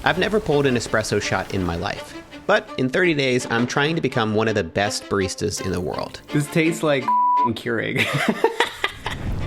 I've never pulled an espresso shot in my life, but in 30 days, I'm trying to become one of the best baristas in the world. This tastes like Keurig.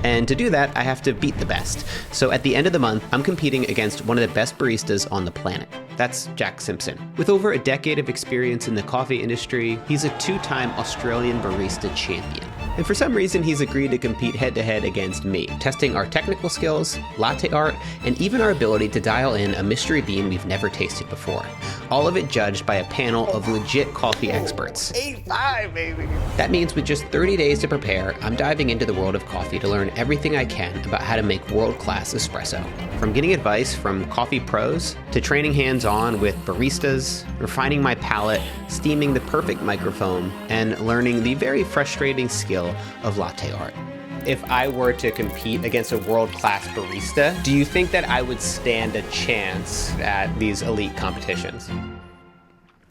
And to do that, I have to beat the best. So at the end of the month, I'm competing against one of the best baristas on the planet. That's Jack Simpson. With over a decade of experience in the coffee industry, he's a 2-time Australian barista champion. And for some reason, he's agreed to compete head-to-head against me, testing our technical skills, latte art, and even our ability to dial in a mystery bean we've never tasted before. All of it judged by a panel of legit coffee experts. 8-5, baby. That means with just 30 days to prepare, I'm diving into the world of coffee to learn everything I can about how to make world-class espresso. From getting advice from coffee pros, to training hands-on with baristas, refining my palate, steaming the perfect microphone, and learning the very frustrating skill of latte art. If I were to compete against a world-class barista, do you think that I would stand a chance at these elite competitions?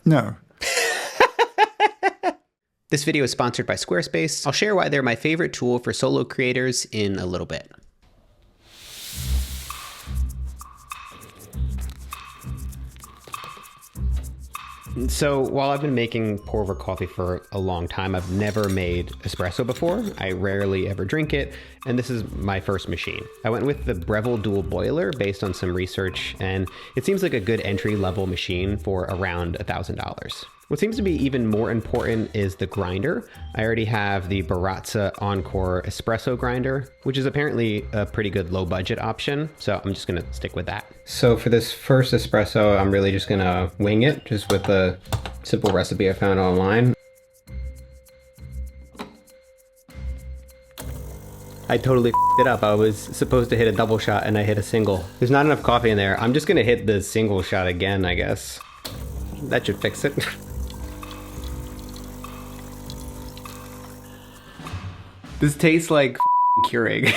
No. This video is sponsored by Squarespace. I'll share why they're my favorite tool for solo creators in a little bit. So while I've been making pour-over coffee for a long time, I've never made espresso before. I rarely ever drink it, and this is my first machine. I went with the Breville dual boiler based on some research, and it seems like a good entry-level machine for around $1,000. What seems to be even more important is the grinder. I already have the Barista Encore espresso grinder, which is apparently a pretty good low budget option. So I'm just gonna stick with that. So for this first espresso, I'm really just gonna wing it just with a simple recipe I found online. I totally f***ed it up. I was supposed to hit a double shot and I hit a single. There's not enough coffee in there. I'm just gonna hit the single shot again, I guess. That should fix it. This tastes like Keurig.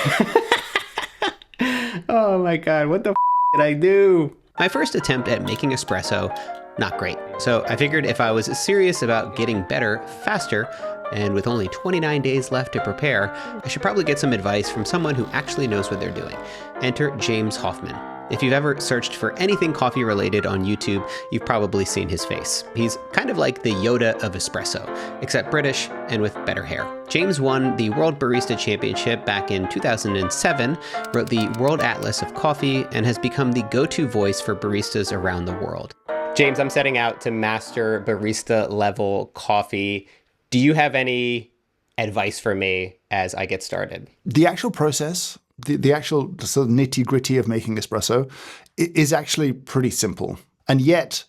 Oh my God, what the did I do? My first attempt at making espresso, not great. So I figured if I was serious about getting better faster, and with only 29 days left to prepare, I should probably get some advice from someone who actually knows what they're doing. Enter James Hoffman. If you've ever searched for anything coffee related on YouTube, you've probably seen his face. He's kind of like the Yoda of espresso, except British and with better hair. James won the World Barista Championship back in 2007, wrote the World Atlas of Coffee, and has become the go-to voice for baristas around the world. James, I'm setting out to master barista level coffee. Do you have any advice for me as I get started? The actual process, the actual sort of nitty-gritty of making espresso is actually pretty simple. And yet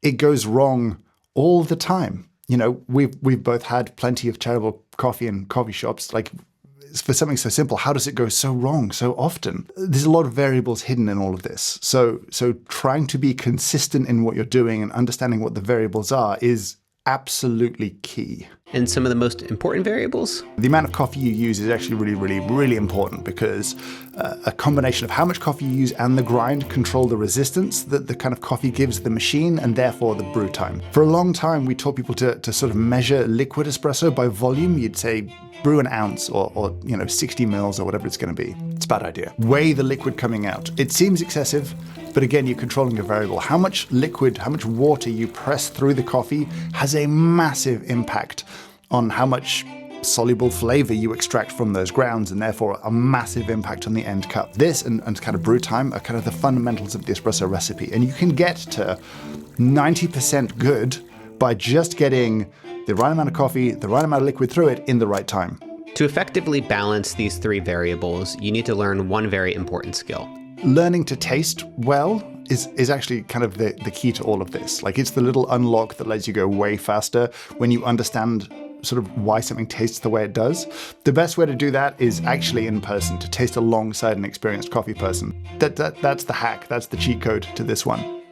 it goes wrong all the time. You know, we've both had plenty of terrible coffee in coffee shops. Like, for something so simple, how does it go so wrong so often? There's a lot of variables hidden in all of this. So trying to be consistent in what you're doing and understanding what the variables are is absolutely key. And some of the most important variables? The amount of coffee you use is actually really important, because a combination of how much coffee you use and the grind control the resistance that the kind of coffee gives the machine, and therefore the brew time. For a long time, we taught people to sort of measure liquid espresso by volume. You'd say brew an ounce or 60 mils or whatever it's going to be. It's a bad idea. Weigh the liquid coming out. It seems excessive, but again, you're controlling a variable. How much liquid, how much water you press through the coffee has a massive impact on how much soluble flavor you extract from those grounds, and therefore a massive impact on the end cup. This and kind of brew time are kind of the fundamentals of the espresso recipe. And you can get to 90% good by just getting the right amount of coffee, the right amount of liquid through it in the right time. To effectively balance these three variables, you need to learn one very important skill. Learning to taste well is actually kind of the key to all of this. Like, it's the little unlock that lets you go way faster when you understand sort of why something tastes the way it does. The best way to do that is actually in person, to taste alongside an experienced coffee person. That's the hack, that's the cheat code to this one.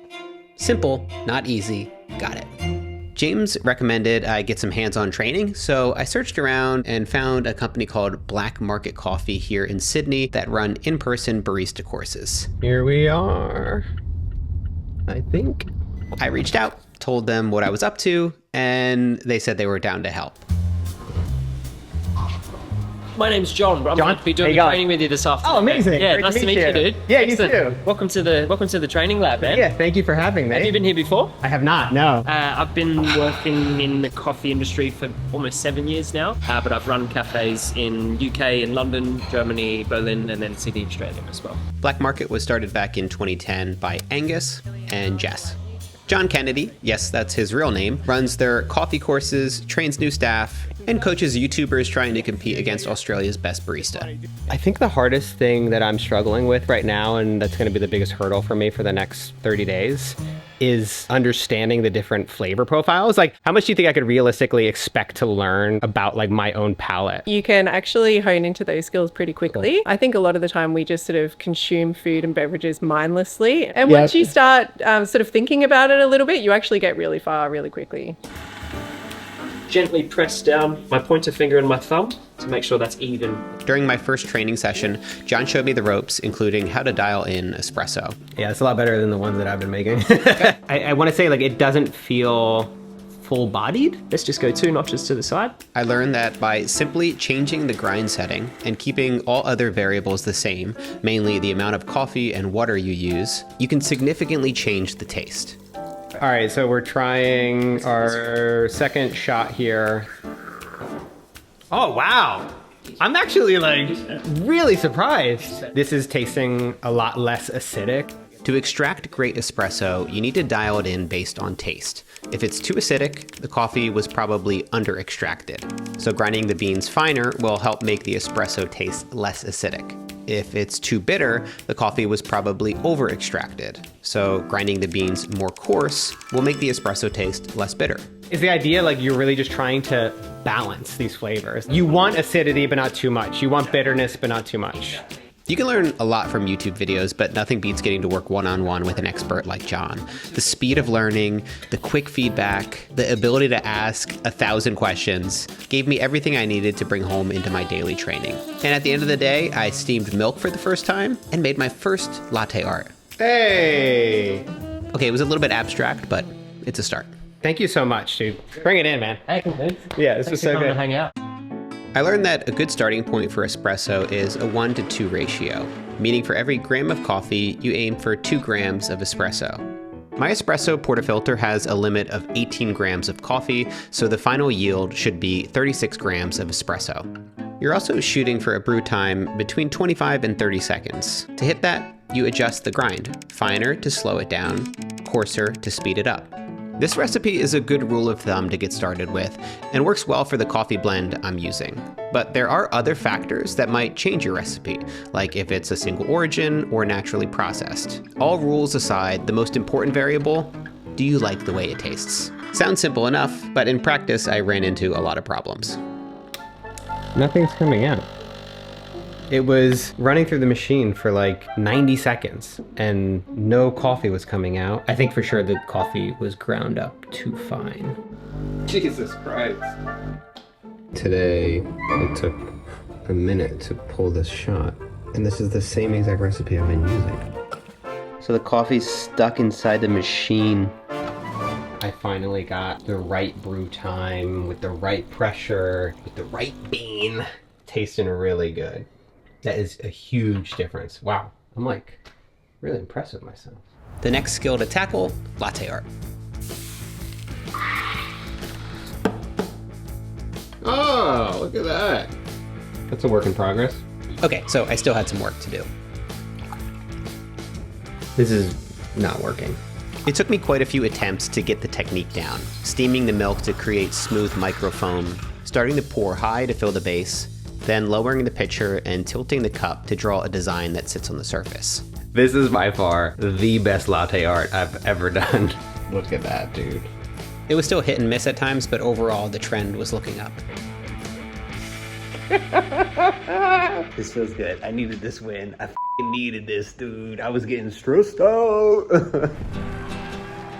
Simple, not easy, got it. James recommended I get some hands-on training, so I searched around and found a company called Black Market Coffee here in Sydney that run in-person barista courses. Here we are, I think. I reached out, told them what I was up to, and they said they were down to help. My name's John, but I'm going to be doing the training with you this afternoon. Oh, amazing. Yeah, Great nice to meet you, dude. Yeah, Excellent. you too. Welcome to the training lab, man. Yeah, thank you for having me. Have you been here before? I have not, no. I've been working in the coffee industry for almost 7 years now, but I've run cafes in UK, in London, Germany, Berlin, and then Sydney, Australia as well. Black Market was started back in 2010 by Angus and Jess. John Kennedy, yes, that's his real name, runs their coffee courses, trains new staff, and coaches YouTubers trying to compete against Australia's best barista. I think the hardest thing that I'm struggling with right now, and that's going to be the biggest hurdle for me for the next 30 days, is understanding the different flavor profiles. Like, how much do you think I could realistically expect to learn about like my own palate? You can actually hone into those skills pretty quickly. I think a lot of the time we just sort of consume food and beverages mindlessly. And once you start sort of thinking about it a little bit, you actually get really far really quickly. Gently press down my pointer finger and my thumb to make sure that's even. During my first training session, John showed me the ropes, including how to dial in espresso. Yeah, it's a lot better than the ones that I've been making. I want to say, like, it doesn't feel full-bodied. Let's just go 2 notches to the side. I learned that by simply changing the grind setting and keeping all other variables the same, mainly the amount of coffee and water you use, you can significantly change the taste. All right, so we're trying our second shot here. Oh, wow. I'm actually like really surprised. This is tasting a lot less acidic. To extract great espresso, you need to dial it in based on taste. If it's too acidic, the coffee was probably under-extracted. So grinding the beans finer will help make the espresso taste less acidic. If it's too bitter, the coffee was probably over-extracted. So grinding the beans more coarse will make the espresso taste less bitter. Is the idea like you're really just trying to balance these flavors? You want acidity, but not too much. You want bitterness, but not too much. You can learn a lot from YouTube videos, but nothing beats getting to work one-on-one with an expert like John. The speed of learning, the quick feedback, the ability to ask 1,000 questions gave me everything I needed to bring home into my daily training. And at the end of the day, I steamed milk for the first time and made my first latte art. Hey! Okay, it was a little bit abstract, but it's a start. Thank you so much, dude. Bring it in, man. Hey, dude. Yeah, this was so good. To hang out. I learned that a good starting point for espresso is a 1-to-2 ratio, meaning for every gram of coffee, you aim for 2 grams of espresso. My espresso portafilter has a limit of 18 grams of coffee, so the final yield should be 36 grams of espresso. You're also shooting for a brew time between 25 and 30 seconds. To hit that, you adjust the grind, finer to slow it down, coarser to speed it up. This recipe is a good rule of thumb to get started with and works well for the coffee blend I'm using. But there are other factors that might change your recipe, like if it's a single origin or naturally processed. All rules aside, the most important variable, do you like the way it tastes? Sounds simple enough, but in practice I ran into a lot of problems. Nothing's coming out. It was running through the machine for like 90 seconds and no coffee was coming out. I think for sure the coffee was ground up too fine. Jesus Christ. Today, it took a minute to pull this shot. And this is the same exact recipe I've been using. So the coffee's stuck inside the machine. I finally got the right brew time with the right pressure, with the right bean. Tasting really good. That is a huge difference. Wow, I'm like really impressed with myself. The next skill to tackle, latte art. Oh, look at that. That's a work in progress. Okay, so I still had some work to do. This is not working. It took me quite a few attempts to get the technique down. Steaming the milk to create smooth microfoam, starting to pour high to fill the base, then lowering the pitcher and tilting the cup to draw a design that sits on the surface. This is by far the best latte art I've ever done. Look at that, dude. It was still hit and miss at times, but overall the trend was looking up. This feels good. I needed this win. I needed this, dude. I was getting stressed out.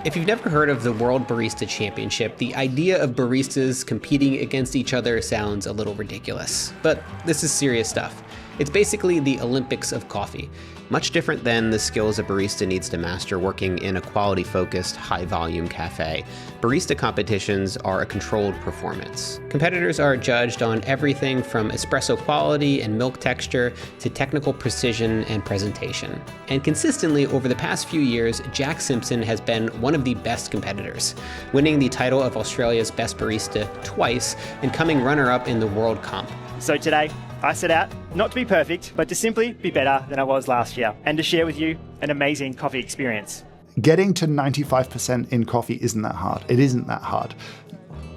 If you've never heard of the World Barista Championship, the idea of baristas competing against each other sounds a little ridiculous. But this is serious stuff. It's basically the Olympics of coffee, much different than the skills a barista needs to master working in a quality-focused, high-volume cafe. Barista competitions are a controlled performance. Competitors are judged on everything from espresso quality and milk texture to technical precision and presentation. And consistently over the past few years, Jack Simpson has been one of the best competitors, winning the title of Australia's best barista twice and coming runner-up in the World Comp. So today, I set out not to be perfect, but to simply be better than I was last year and to share with you an amazing coffee experience. Getting to 95% in coffee isn't that hard. It isn't that hard.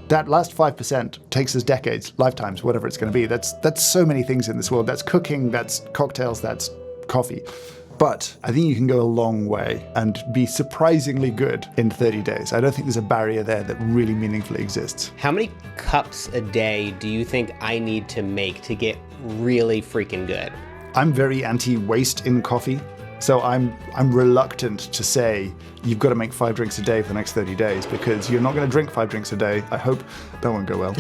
That last 5% takes us decades, lifetimes, whatever it's going to be. That's so many things in this world. That's cooking, that's cocktails, that's coffee. But I think you can go a long way and be surprisingly good in 30 days. I don't think there's a barrier there that really meaningfully exists. How many cups a day do you think I need to make to get really freaking good? I'm very anti-waste in coffee. So I'm reluctant to say you've got to make 5 drinks a day for the next 30 days because you're not going to drink 5 drinks a day. I hope that won't go well.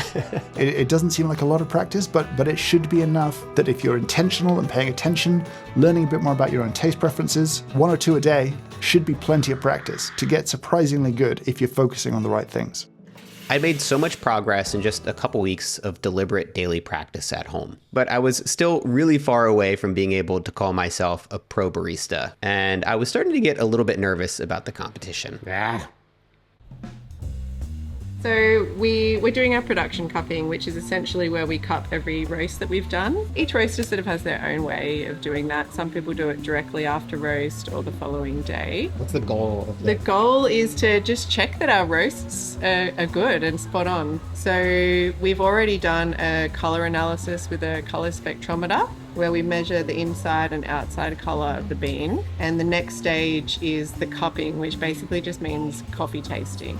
It doesn't seem like a lot of practice, but it should be enough that if you're intentional and paying attention, learning a bit more about your own taste preferences, 1 or 2 a day should be plenty of practice to get surprisingly good if you're focusing on the right things. I made so much progress in just a couple weeks of deliberate daily practice at home, but I was still really far away from being able to call myself a pro barista, and I was starting to get a little bit nervous about the competition. So we're doing our production cupping, which is essentially where we cup every roast that we've done. Each roaster sort of has their own way of doing that. Some people do it directly after roast or the following day. What's the goal of The goal is to just check that our roasts are good and spot on. So we've already done a color analysis with a color spectrometer where we measure the inside and outside color of the bean. And the next stage is the cupping, which basically just means coffee tasting.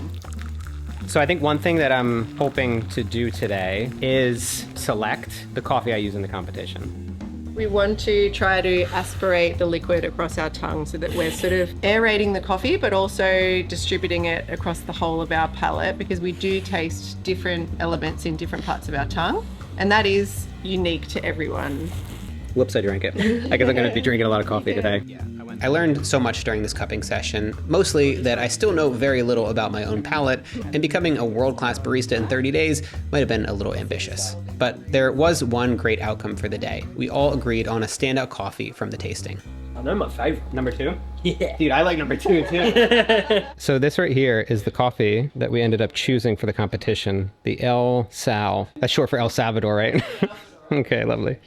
So I think one thing that I'm hoping to do today is select the coffee I use in the competition. We want to try to aspirate the liquid across our tongue so that we're sort of aerating the coffee, but also distributing it across the whole of our palate because we do taste different elements in different parts of our tongue. And that is unique to everyone. Whoops, I drank it. I guess I'm going to be drinking a lot of coffee today. I learned so much during this cupping session, mostly that I still know very little about my own palate, and becoming a world-class barista in 30 days might have been a little ambitious. But there was one great outcome for the day. We all agreed on a standout coffee from the tasting. I know my favorite. Number 2? Yeah. Dude, I like number 2 too. So this right here is the coffee that we ended up choosing for the competition. The El Sal. That's short for El Salvador, right? Okay, lovely.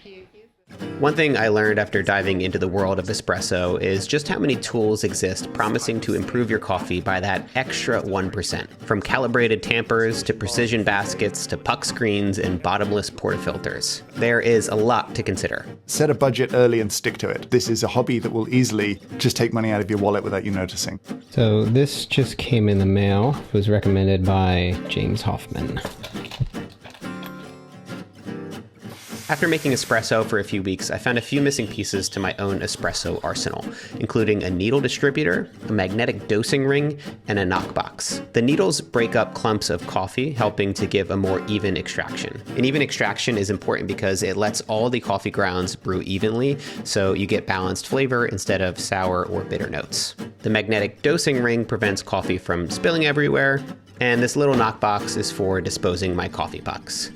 One thing I learned after diving into the world of espresso is just how many tools exist promising to improve your coffee by that extra 1%. From calibrated tampers to precision baskets to puck screens and bottomless portafilters. There is a lot to consider. Set a budget early and stick to it. This is a hobby that will easily just take money out of your wallet without you noticing. So this just came in the mail. It was recommended by James Hoffman. After making espresso for a few weeks, I found a few missing pieces to my own espresso arsenal, including a needle distributor, a magnetic dosing ring, and a knockbox. The needles break up clumps of coffee, helping to give a more even extraction. An even extraction is important because it lets all the coffee grounds brew evenly, so you get balanced flavor instead of sour or bitter notes. The magnetic dosing ring prevents coffee from spilling everywhere, and this little knockbox is for disposing my coffee pucks.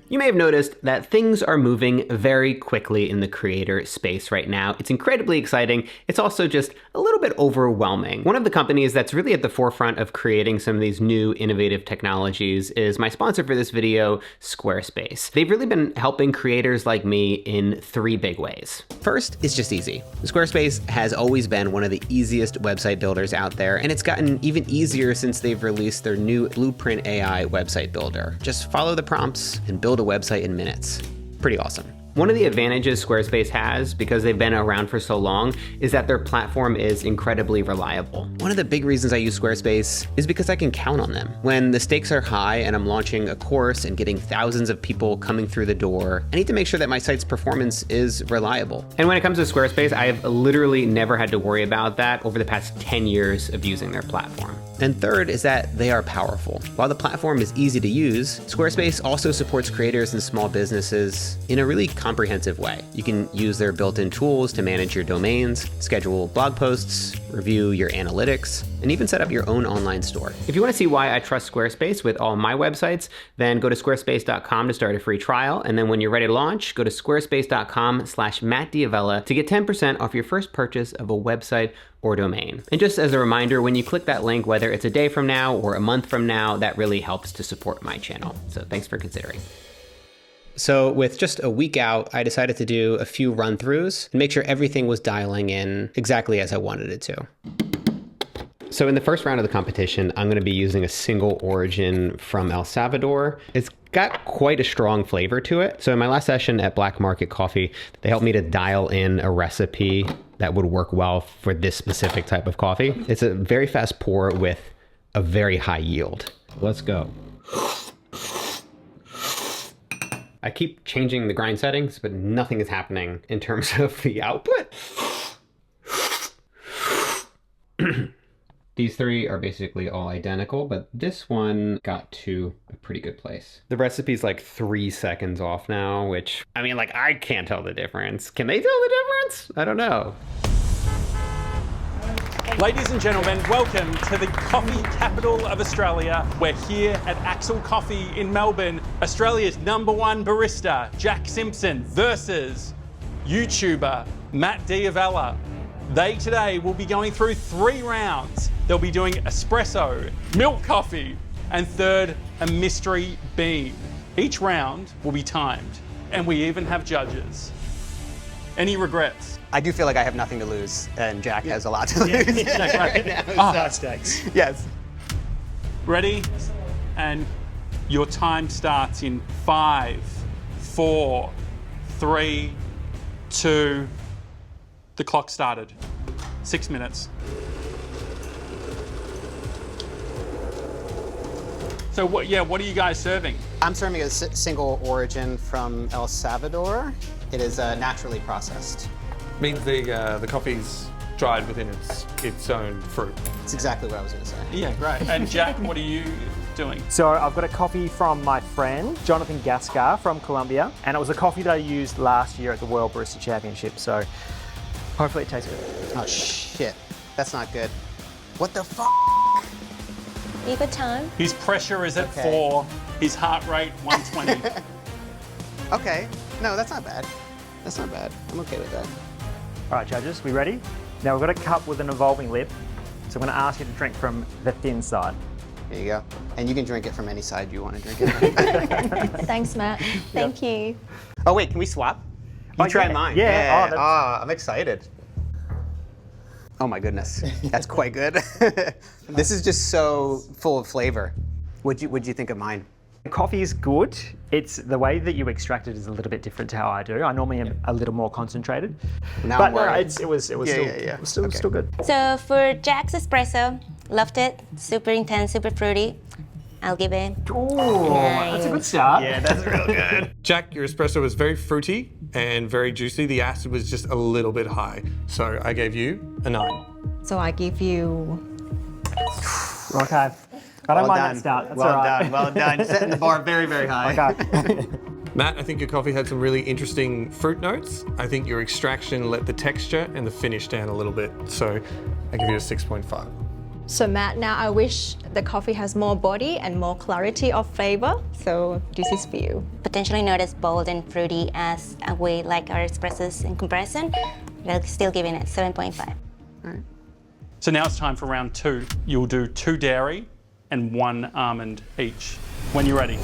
You may have noticed that things are moving very quickly in the creator space right now. It's incredibly exciting. It's also just a little bit overwhelming. One of the companies that's really at the forefront of creating some of these new innovative technologies is my sponsor for this video, Squarespace. They've really been helping creators like me in 3 big ways. First, it's just easy. Squarespace has always been one of the easiest website builders out there, and it's gotten even easier since they've released their new Blueprint AI website builder. Just follow the prompts and build a website in minutes. Pretty awesome. One of the advantages Squarespace has, because they've been around for so long, is that their platform is incredibly reliable. One of the big reasons I use Squarespace is because I can count on them. When the stakes are high and I'm launching a course and getting thousands of people coming through the door, I need to make sure that my site's performance is reliable. And when it comes to Squarespace, I've literally never had to worry about that over the past 10 years of using their platform. And third is that they are powerful. While the platform is easy to use, Squarespace also supports creators and small businesses in a really comprehensive way. You can use their built-in tools to manage your domains, schedule blog posts, review your analytics, and even set up your own online store. If you want to see why I trust Squarespace with all my websites, then go to squarespace.com to start a free trial. And then when you're ready to launch, go to squarespace.com/MattDiavella to get 10% off your first purchase of a website or domain. And just as a reminder, when you click that link, whether it's a day from now or a month from now, that really helps to support my channel. So thanks for considering. So with just a week out, I decided to do a few run-throughs and make sure everything was dialing in exactly as I wanted it to. So in the first round of the competition, I'm going to be using a single origin from El Salvador. It's got quite a strong flavor to it. So in my last session at Black Market Coffee, they helped me to dial in a recipe that would work well for this specific type of coffee. It's a very fast pour with a very high yield. Let's go. I keep changing the grind settings, but nothing is happening in terms of the output. These three are basically all identical, but this one got to a pretty good place. The recipe's like 3 seconds off now, which, I mean, like, I can't tell the difference. Can they tell the difference? I don't know. Ladies and gentlemen, welcome to the coffee capital of Australia. We're here at Axel Coffee in Melbourne, Australia's #1 barista, Jack Simpson, versus YouTuber Matt Diavella. They today will be going through 3 rounds. They'll be doing espresso, milk coffee, and third, a mystery bean. Each round will be timed, and we even have judges. Any regrets? I do feel like I have nothing to lose, and Jack has a lot to lose right now. Stakes. Yes. Ready? And your time starts in 5, 4, 3, 2. The clock started. 6 minutes. So what are you guys serving? I'm serving a single origin from El Salvador. It is naturally processed. Means the coffee's dried within its own fruit. That's exactly what I was going to say. Yeah, great. And Jack, what are you doing? So I've got a coffee from my friend, Jonathan Gascar from Colombia, and it was a coffee that I used last year at the World Barista Championship, so hopefully it tastes good. Oh shit, that's not good. What the f***? You got time? His pressure is at 4, his heart rate 120. Okay, no, that's not bad. That's not bad. I'm okay with that. All right, judges, we ready? Now we've got a cup with an evolving lip, so I'm going to ask you to drink from the thin side. Here you go. And you can drink it from any side you want to drink it. Thanks, Matt. Thank you. Oh wait, can we swap? You try mine. Yeah. I'm excited. Oh my goodness, that's quite good. This is just so full of flavor. What'd you think of mine? Coffee is good. It's the way that you extract it is a little bit different to how I do. I normally am a little more concentrated. Now But I'm no, worried. it was still good. So for Jack's espresso, loved it. Super intense, super fruity. I'll give it. Oh, that's a good start. Yeah, that's real good. Jack, your espresso was very fruity and very juicy. The acid was just a little bit high. So I gave you a 9. So I give you... Okay. I don't mind that start. That's all right. Well done. Setting the bar very, very high. Okay. Matt, I think your coffee had some really interesting fruit notes. I think your extraction let the texture and the finish down a little bit. So I give you a 6.5. So Matt, now I wish the coffee has more body and more clarity of flavor. So this is for you. Potentially not as bold and fruity as we like our espressos in comparison, but I'm still giving it 7.5. All right. So now it's time for round 2. You'll do 2 dairy and 1 almond each. When you're ready.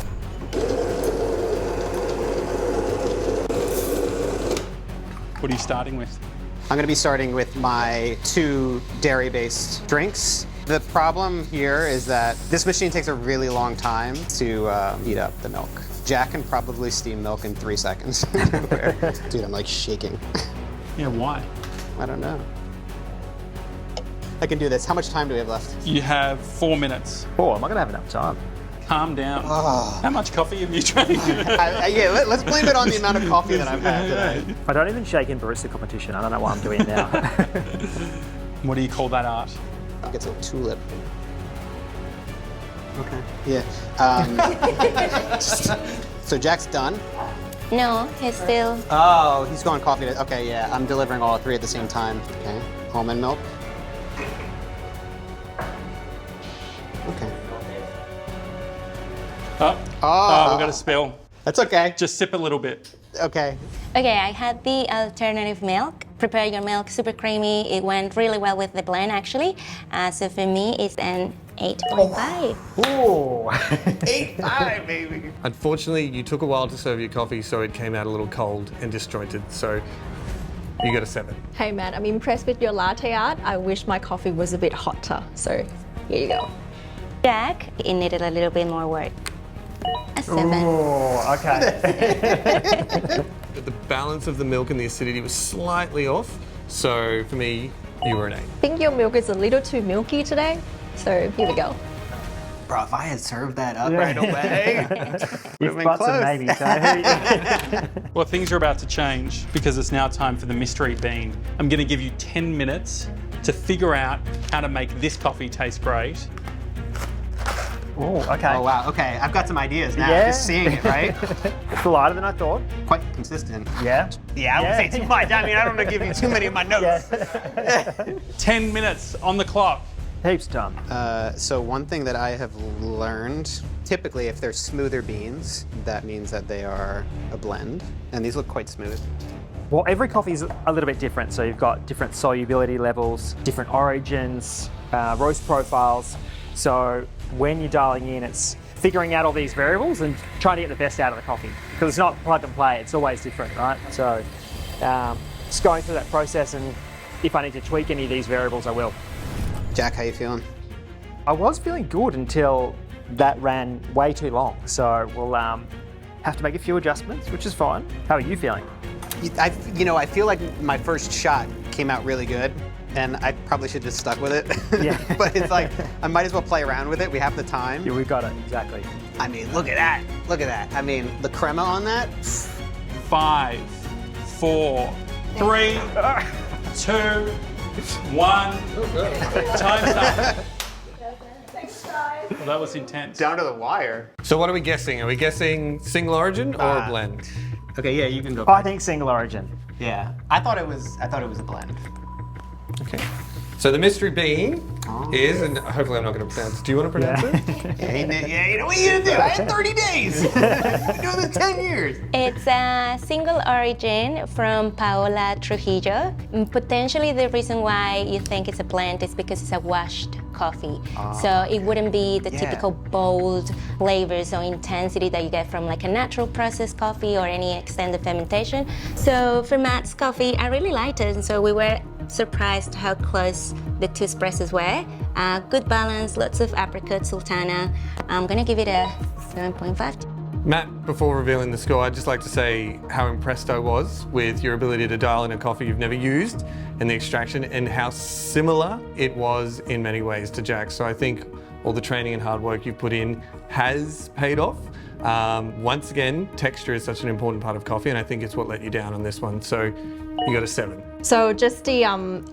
What are you starting with? I'm going to be starting with my 2 dairy-based drinks. The problem here is that this machine takes a really long time to heat up the milk. Jack can probably steam milk in 3 seconds. Dude, I'm like shaking. Yeah, why? I don't know. I can do this. How much time do we have left? You have 4 minutes. Oh, am I going to have enough time? Calm down. Oh. How much coffee have you drank? Yeah, let's blame it on the amount of coffee that I've had today. I don't even shake in barista competition. I don't know what I'm doing now. What do you call that art? I think it's a tulip. Okay. Yeah. So Jack's done. No, he's still. Oh, he's going coffee. Okay, yeah, I'm delivering all three at the same time. Okay, almond milk. Okay. Oh, we got a spill. That's okay. Just sip a little bit. Okay. Okay, I had the alternative milk. Prepare your milk super creamy. It went really well with the blend actually. So for me, it's an 8.5. Ooh. 8.5, baby. Unfortunately, you took a while to serve your coffee, so it came out a little cold and disjointed. So you got a 7. Hey man, I'm impressed with your latte art. I wish my coffee was a bit hotter. So here you go. Jack, it needed a little bit more work. A 7. Oh, okay. The balance of the milk and the acidity was slightly off. So for me, you were an 8. I think your milk is a little too milky today. So here we go. Bro, if I had served that up right away, You've got some maybe. So. Well, things are about to change because it's now time for the mystery bean. I'm going to give you 10 minutes to figure out how to make this coffee taste great. Oh, okay. Oh wow, okay, I've got some ideas now, Yeah. just seeing it, right? It's lighter than I thought. Quite consistent. Yeah. Yeah, I won't say too much. I mean, I don't want to give you too many of my notes. 10 minutes on the clock. Heaps done. So one thing that I have learned, typically if they're smoother beans, that means that they are a blend, and these look quite smooth. Well, every coffee is a little bit different. So you've got different solubility levels, different origins, roast profiles. So when you're dialing in, it's figuring out all these variables and trying to get the best out of the coffee. Because it's not plug and play, it's always different, right? So just going through that process, and if I need to tweak any of these variables, I will. Jack, how you feeling? I was feeling good until that ran way too long. So we'll have to make a few adjustments, which is fine. How are you feeling? I feel like my first shot came out really good, and I probably should have just stuck with it. Yeah. But it's like, I might as well play around with it. We have the time. Yeah, we've got it, exactly. I mean, look at that. Look at that. I mean, the crema on that. 5, 4, 3, 2, 1. Time's up. Well, that was intense. Down to the wire. So what are we guessing? Are we guessing single origin or a blend? Okay, yeah, you can go. I think single origin. Yeah, I thought it was a blend. Okay. So the mystery bean is, and hopefully I'm not going to pronounce it. Do you want to pronounce it? Yeah, you know what you gonna do? I had 30 days. I've been doing this 10 years. It's a single origin from Paola Trujillo. Potentially the reason why you think it's a blend is because it's a washed coffee. So it wouldn't be the typical bold flavors or intensity that you get from like a natural processed coffee or any extended fermentation. So for Matt's coffee, I really liked it, and so we were surprised how close the two espressos were. Good balance, lots of apricot, sultana. I'm gonna give it a 7.5. Matt, before revealing the score, I'd just like to say how impressed I was with your ability to dial in a coffee you've never used and the extraction, and how similar it was in many ways to Jack's. So I think all the training and hard work you've put in has paid off. Once again, texture is such an important part of coffee, and I think it's what let you down on this one. So you got a 7. So just the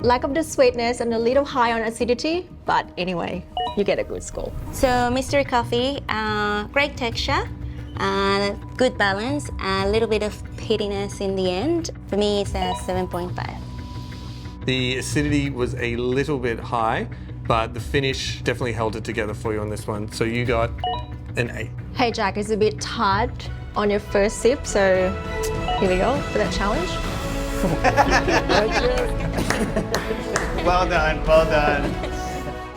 lack of the sweetness and a little high on acidity, but anyway, you get a good score. So mystery coffee, great texture, good balance, a little bit of pittiness in the end. For me, it's a 7.5. The acidity was a little bit high, but the finish definitely held it together for you on this one. So you got an 8. Hey Jack, it's a bit hard on your first sip, so here we go for that challenge. Well done, well done.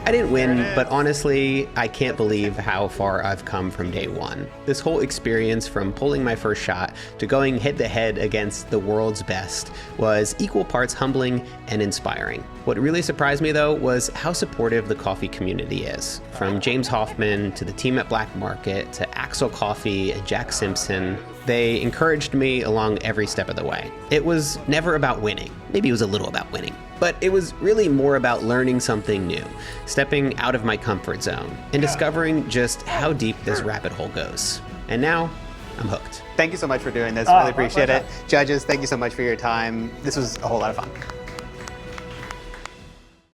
I didn't win, but honestly, I can't believe how far I've come from day one. This whole experience, from pulling my first shot to going head to head against the world's best, was equal parts humbling and inspiring. What really surprised me though was how supportive the coffee community is. From James Hoffman to the team at Black Market to Axel Coffee and Jack Simpson, they encouraged me along every step of the way. It was never about winning. Maybe it was a little about winning. But it was really more about learning something new, stepping out of my comfort zone, and discovering just how deep this rabbit hole goes. And now, I'm hooked. Thank you so much for doing this. Really appreciate it. Judges, thank you so much for your time. This was a whole lot of fun.